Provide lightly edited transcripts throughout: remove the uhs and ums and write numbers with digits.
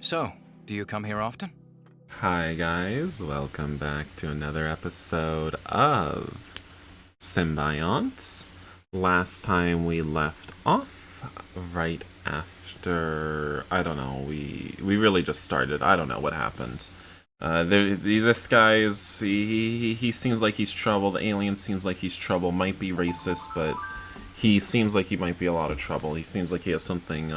So, do you come here often? Hi guys, welcome back to another episode of Symbiont. Last time we left off right after, I don't know, we really just started. I don't know what happened. This guy is, he seems like he's trouble. The alien seems like he's trouble. Might be racist, but he seems like he might be a lot of trouble. He seems like he has something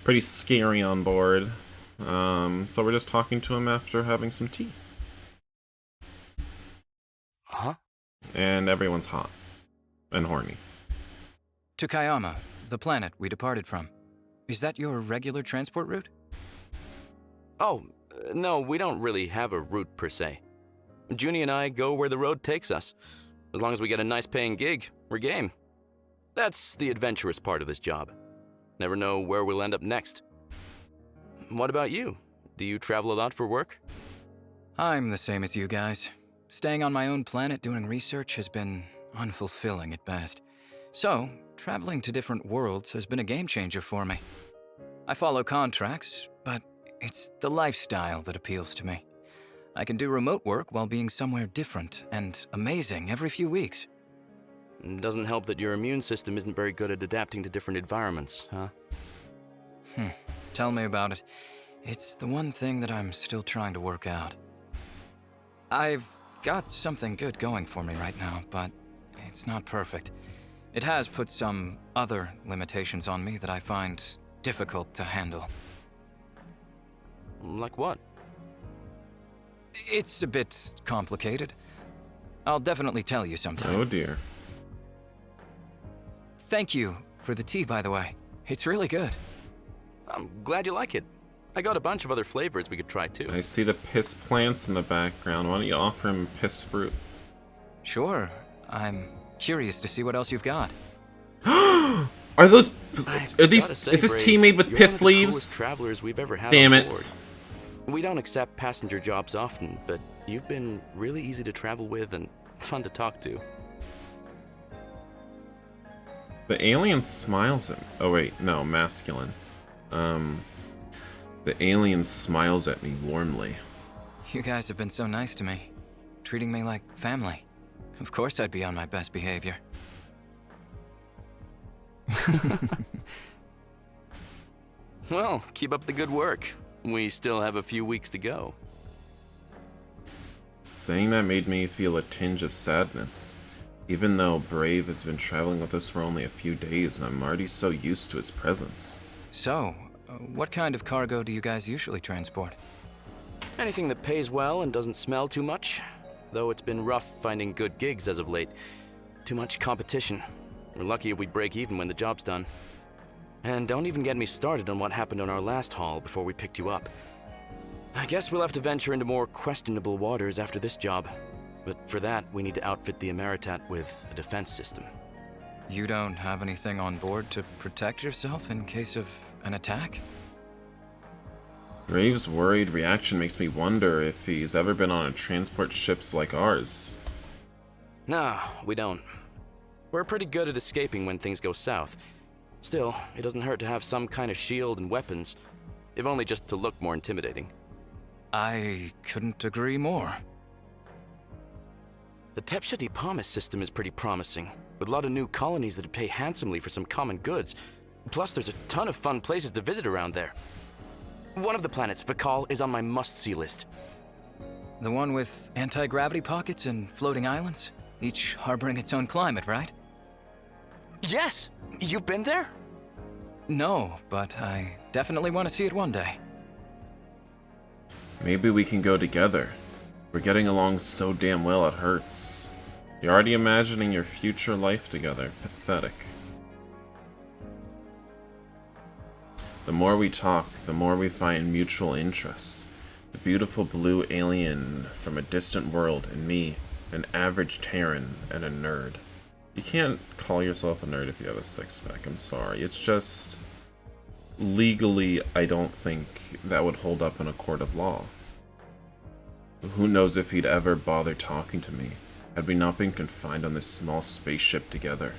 pretty scary on board. So we're just talking to him after having some tea. Huh? And everyone's hot and horny. To Kayama, the planet we departed from. Is that your regular transport route? Oh, no, we don't really have a route per se. Junie and I go where the road takes us. As long as we get a nice paying gig, we're game. That's the adventurous part of this job. Never know where we'll end up next. What about you? Do you travel a lot for work? I'm the same as you guys. Staying on my own planet doing research has been unfulfilling at best. So, traveling to different worlds has been a game changer for me. I follow contracts, but it's the lifestyle that appeals to me. I can do remote work while being somewhere different and amazing every few weeks. Doesn't help that your immune system isn't very good at adapting to different environments, huh? Tell me about it. It's the one thing that I'm still trying to work out. I've got something good going for me right now, but it's not perfect. It has put some other limitations on me that I find difficult to handle. Like what? It's a bit complicated. I'll definitely tell you sometime. Oh dear. Thank you for the tea, by the way. It's really good. I'm glad you like it. I got a bunch of other flavors we could try too. I see the piss plants in the background. Why don't you offer him piss fruit? Sure, I'm curious to see what else you've got. Are those? Are these? Gotta say, Is this Brave, tea made with you're piss one of the leaves? coolest travelers we've ever had Damn on it. board. We don't accept passenger jobs often, but you've been really easy to travel with and fun to talk to. The alien smiles at me. Oh wait, no, masculine. The alien smiles at me warmly. You guys have been so nice to me, treating me like family. Of course I'd be on my best behavior. Well, keep up the good work. We still have a few weeks to go. Saying that made me feel a tinge of sadness. Even though Brave has been traveling with us for only a few days, I'm already so used to his presence. So, what kind of cargo do you guys usually transport? Anything that pays well and doesn't smell too much. Though it's been rough finding good gigs as of late. Too much competition. We're lucky if we break even when the job's done. And don't even get me started on what happened on our last haul before we picked you up. I guess we'll have to venture into more questionable waters after this job. But for that, we need to outfit the Emeritat with a defense system. You don't have anything on board to protect yourself in case of an attack? Brave's worried reaction makes me wonder if he's ever been on a transport ships like ours. Nah, we don't. We're pretty good at escaping when things go south. Still, it doesn't hurt to have some kind of shield and weapons, if only just to look more intimidating. I couldn't agree more. The Tepshati Pomis system is pretty promising, with a lot of new colonies that pay handsomely for some common goods. Plus, there's a ton of fun places to visit around there. One of the planets, Vakal, is on my must-see list. The one with anti-gravity pockets and floating islands? Each harboring its own climate, right? Yes! You've been there? No, but I definitely want to see it one day. Maybe we can go together. We're getting along so damn well it hurts. You're already imagining your future life together. Pathetic. The more we talk, the more we find mutual interests. The beautiful blue alien from a distant world, and me, an average Terran and a nerd. You can't call yourself a nerd if you have a six-pack, I'm sorry. It's just... legally, I don't think that would hold up in a court of law. Who knows if he'd ever bother talking to me, had we not been confined on this small spaceship together.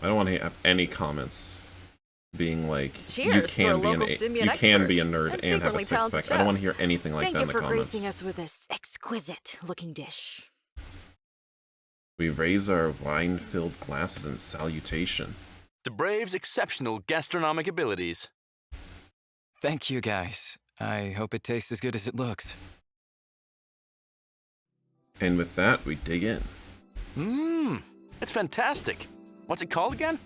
I don't want to have any comments being like, Cheers to our local Symbiant you can be a expert nerd and and have a secretly six talented pack. I don't chef. want to hear anything like Thank that you in the for comments. gracing us with this exquisite-looking dish. We raise our wine-filled glasses in salutation. To Brave's exceptional gastronomic abilities. Thank you, guys. I hope it tastes as good as it looks. And with that, we dig in. Mmm, it's fantastic. What's it called again?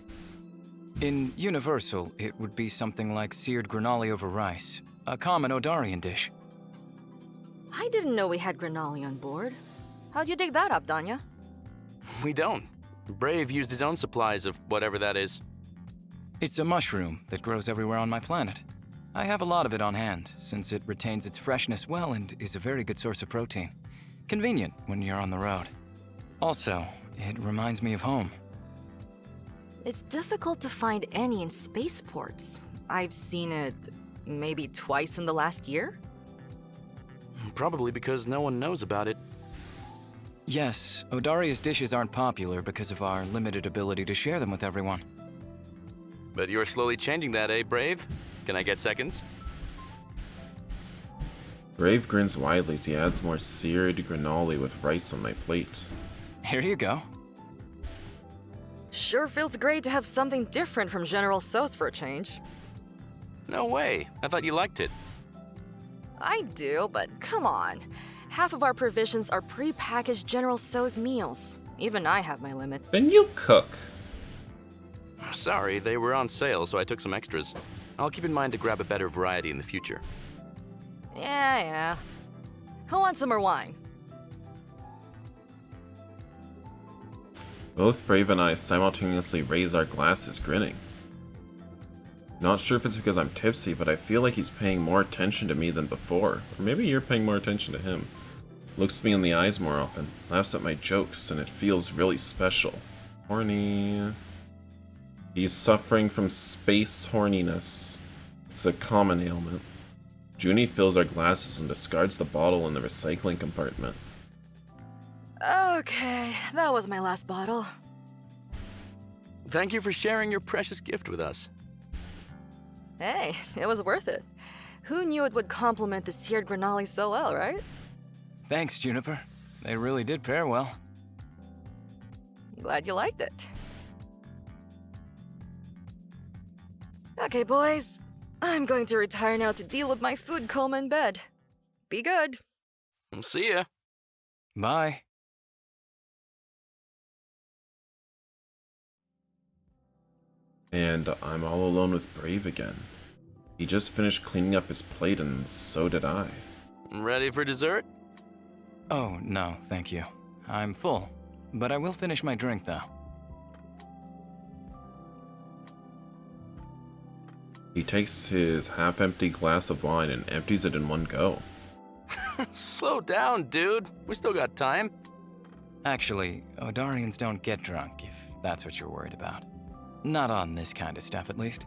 In Universal, it would be something like seared granoli over rice, a common Odarian dish. I didn't know we had granoli on board. How'd you dig that up, Danya? We don't. Brave used his own supplies of whatever that is. It's a mushroom that grows everywhere on my planet. I have a lot of it on hand, since it retains its freshness well and is a very good source of protein. Convenient when you're on the road. Also, it reminds me of home. It's difficult to find any in spaceports. I've seen it maybe twice in the last year. Probably because no one knows about it. Yes, Odaria's dishes aren't popular because of our limited ability to share them with everyone. But you're slowly changing that, eh, Brave? Can I get seconds? Brave grins widely as he adds more seared granoli with rice on my plate. Here you go. Sure feels great to have something different from General Tso's for a change. No way. I thought you liked it. I do, but come on. Half of our provisions are pre-packaged General Tso's meals. Even I have my limits. Then you cook. Sorry, they were on sale, so I took some extras. I'll keep in mind to grab a better variety in the future. Yeah. Who wants some more wine? Both Brave and I simultaneously raise our glasses, grinning. Not sure if it's because I'm tipsy, but I feel like he's paying more attention to me than before. Or maybe you're paying more attention to him. Looks me in the eyes more often, laughs at my jokes, and it feels really special. Horny. He's suffering from space horniness. It's a common ailment. Junie fills our glasses and discards the bottle in the recycling compartment. Okay, that was my last bottle. Thank you for sharing your precious gift with us. Hey, it was worth it. Who knew it would complement the seared granoli so well, right? Thanks, Juniper. They really did pair well. Glad you liked it. Okay, boys. I'm going to retire now to deal with my food coma in bed. Be good. See ya. Bye. And I'm all alone with Brave again. He just finished cleaning up his plate, and so did I. Ready for dessert? Oh, no, thank you. I'm full, but I will finish my drink, though. He takes his half-empty glass of wine and empties it in one go. Slow down, dude. We still got time. Actually, Odarians don't get drunk, if that's what you're worried about. Not on this kind of stuff, at least.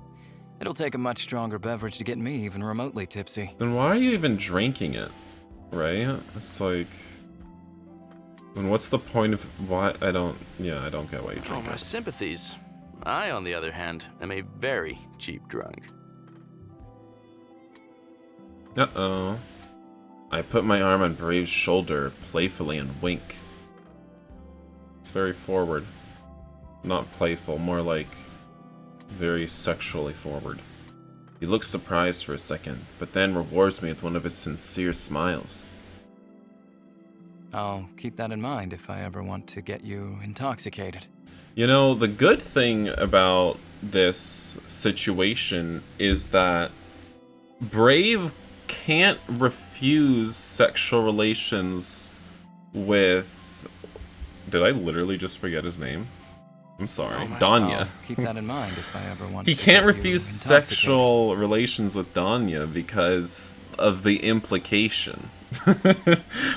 It'll take a much stronger beverage to get me even remotely tipsy. Then why are you even drinking it? Right? It's like... And what's the point of why... I don't get why you Oh, drink my it. sympathies. I, on the other hand, am a very cheap drunk. Uh-oh. I put my arm on Brave's shoulder playfully and wink. It's very forward. Not playful, more like very sexually forward. He looks surprised for a second, but then rewards me with one of his sincere smiles. I'll keep that in mind if I ever want to get you intoxicated. You know, the good thing about this situation is that Brave can't refuse sexual relations with... Did I literally just forget his name? I'm sorry. Danya. I'll keep that in mind if I ever want He to can't get you refuse intoxicated. sexual relations with Danya because of the implication.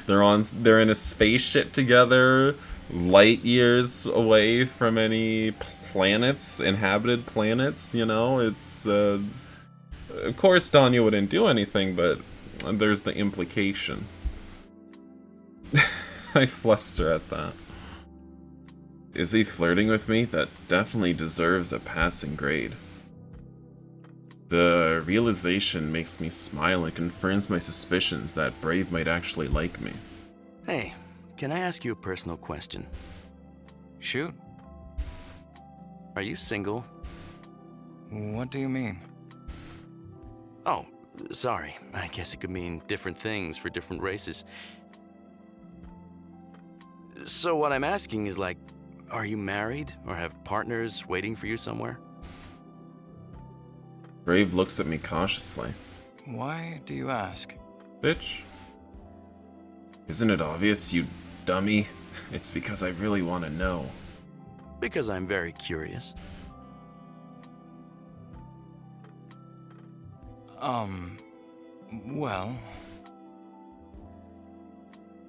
They're in a spaceship together, light years away from any planets, inhabited planets, you know? It's of course Danya wouldn't do anything, but there's the implication. I fluster at that. Is he flirting with me? That definitely deserves a passing grade. The realization makes me smile and confirms my suspicions that Brave might actually like me. Hey, can I ask you a personal question? Shoot. Are you single? What do you mean? Oh, sorry. I guess it could mean different things for different races. So what I'm asking is like, are you married or have partners waiting for you somewhere? Brave looks at me cautiously. Why do you ask? Bitch. Isn't it obvious, you dummy? It's because I really want to know. Because I'm very curious. Well...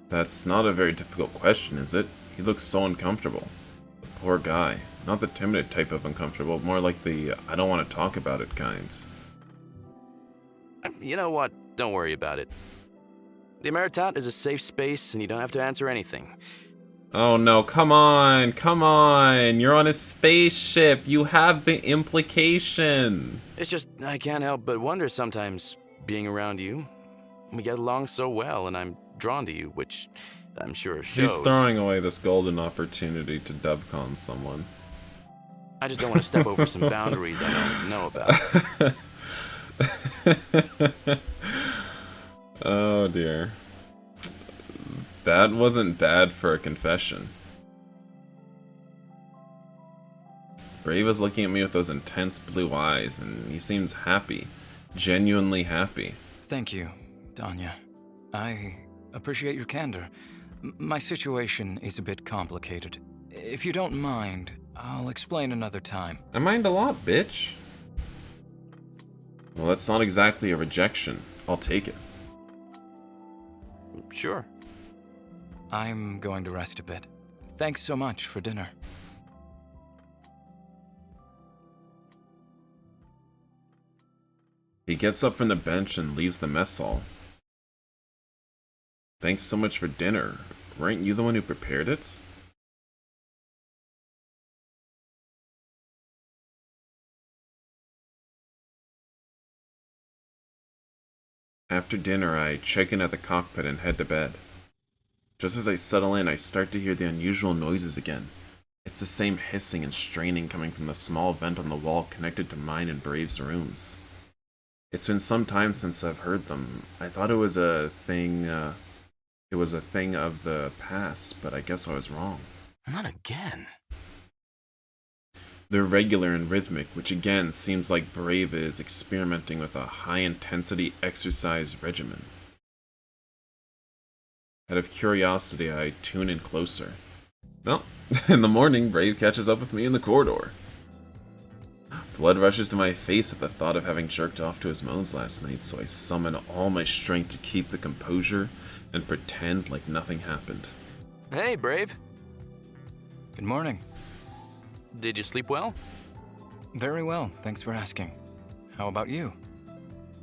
That's not a very difficult question, is it? He looks so uncomfortable. The poor guy. Not the timid type of uncomfortable, more like the I don't want to talk about it kinds. You know what? Don't worry about it. The Ameritat is a safe space and you don't have to answer anything. Oh no, come on, come on! You're on a spaceship! You have the implication! It's just, I can't help but wonder sometimes, being around you. We get along so well and I'm drawn to you, which I'm sure shows. He's throwing away this golden opportunity to dubcon someone. I just don't want to step over some boundaries I don't know about. Oh dear. That wasn't bad for a confession. Brave is looking at me with those intense blue eyes, and he seems happy. Genuinely happy. Thank you, Danya. I appreciate your candor. My situation is a bit complicated. If you don't mind, I'll explain another time. I mind a lot, bitch. Well, that's not exactly a rejection. I'll take it. Sure. I'm going to rest a bit. Thanks so much for dinner. He gets up from the bench and leaves the mess hall. Thanks so much for dinner. Weren't you the one who prepared it? After dinner, I check in at the cockpit and head to bed. Just as I settle in, I start to hear the unusual noises again. It's the same hissing and straining coming from the small vent on the wall connected to mine and Brave's rooms. It's been some time since I've heard them. I thought it was a thing, of the past, but I guess I was wrong. Not again. They're regular and rhythmic, which again seems like Brave is experimenting with a high-intensity exercise regimen. Out of curiosity, I tune in closer. Well, in the morning, Brave catches up with me in the corridor. Blood rushes to my face at the thought of having jerked off to his moans last night, so I summon all my strength to keep the composure and pretend like nothing happened. Hey, Brave. Good morning. Did you sleep well? Very well, thanks for asking. How about you?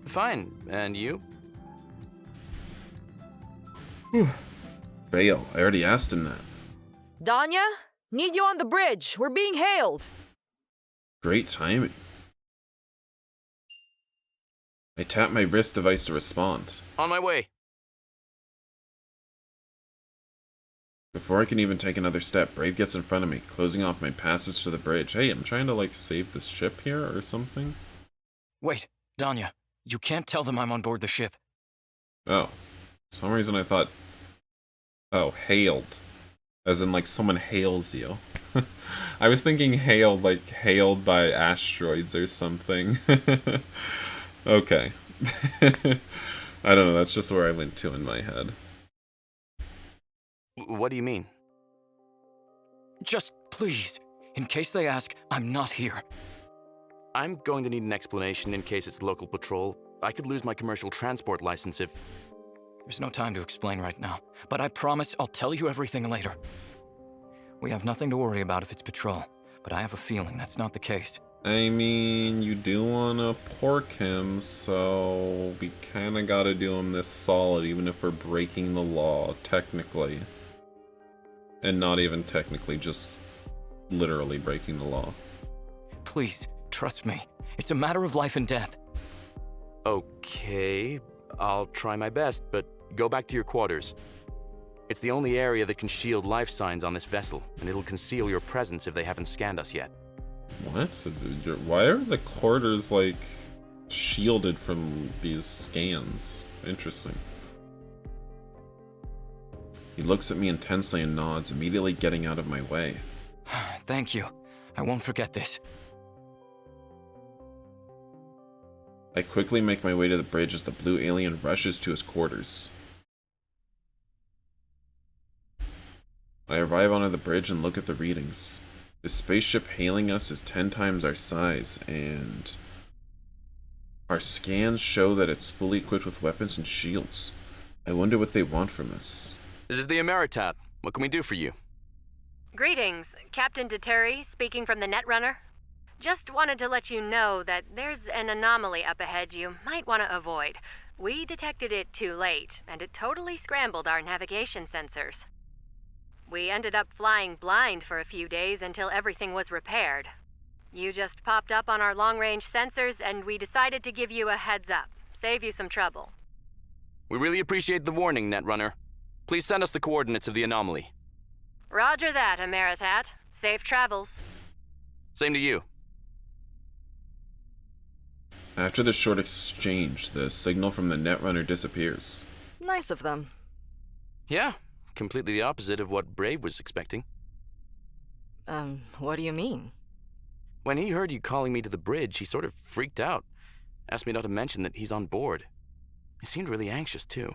Fine. And you? Bail, I already asked him that. Danya? Need you on the bridge. We're being hailed. Great timing. I tap my wrist device to respond. On my way. Before I can even take another step, Brave gets in front of me, closing off my passage to the bridge. Hey, I'm trying to, like, save this ship here or something? Wait, Danya, you can't tell them I'm on board the ship. Oh. For some reason I thought... Oh, hailed. As in, like, someone hails you. I was thinking hailed, like, hailed by asteroids or something. Okay. I don't know, that's just where I went to in my head. What do you mean? Just please, in case they ask, I'm not here. I'm going to need an explanation in case it's local patrol. I could lose my commercial transport license if... There's no time to explain right now, but I promise I'll tell you everything later. We have nothing to worry about if it's patrol, but I have a feeling that's not the case. I mean, you do want to pork him, so we kind of got to do him this solid, even if we're breaking the law, technically. And not even technically, just literally breaking the law. Please, trust me. It's a matter of life and death. Okay, I'll try my best, but go back to your quarters. It's the only area that can shield life signs on this vessel, and it'll conceal your presence if they haven't scanned us yet. What? Why are the quarters, like, shielded from these scans? Interesting. He looks at me intensely and nods, immediately getting out of my way. Thank you. I won't forget this. I quickly make my way to the bridge as the blue alien rushes to his quarters. I arrive onto the bridge and look at the readings. The spaceship hailing us is 10 times our size, and our scans show that it's fully equipped with weapons and shields. I wonder what they want from us. This is the Ameritat. What can we do for you? Greetings, Captain Deteri, speaking from the Netrunner. Just wanted to let you know that there's an anomaly up ahead you might want to avoid. We detected it too late, and it totally scrambled our navigation sensors. We ended up flying blind for a few days until everything was repaired. You just popped up on our long-range sensors, and we decided to give you a heads up, save you some trouble. We really appreciate the warning, Netrunner. Please send us the coordinates of the anomaly. Roger that, Ameritat. Safe travels. Same to you. After the short exchange, the signal from the Netrunner disappears. Nice of them. Yeah, completely the opposite of what Brave was expecting. What do you mean? When he heard you calling me to the bridge, he sort of freaked out. Asked me not to mention that he's on board. He seemed really anxious, too.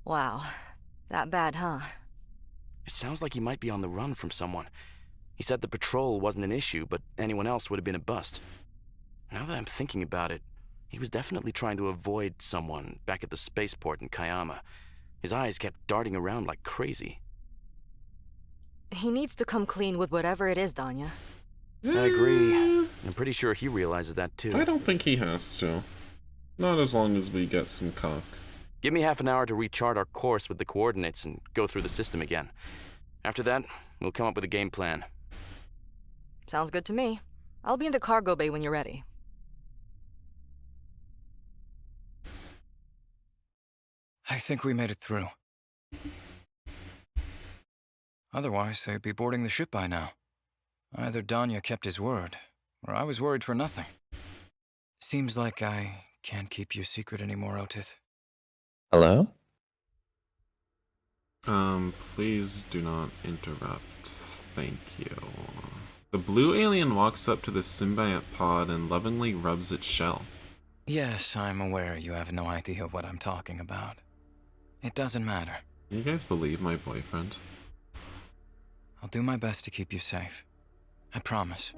Wow. That bad, huh? It sounds like he might be on the run from someone. He said the patrol wasn't an issue, but anyone else would have been a bust. Now that I'm thinking about it, he was definitely trying to avoid someone back at the spaceport in Kayama. His eyes kept darting around like crazy. He needs to come clean with whatever it is, Danya. I agree. I'm pretty sure he realizes that too. I don't think he has to. Not as long as we get some cock. Give me half an hour to rechart our course with the coordinates and go through the system again. After that, we'll come up with a game plan. Sounds good to me. I'll be in the cargo bay when you're ready. I think we made it through. Otherwise, they'd be boarding the ship by now. Either Danya kept his word, or I was worried for nothing. Seems like I can't keep you secret anymore, Otith. Hello? Please do not interrupt. Thank you. The blue alien walks up to the Symbiant pod and lovingly rubs its shell. Yes, I'm aware you have no idea what I'm talking about. It doesn't matter. You guys believe my boyfriend? I'll do my best to keep you safe. I promise.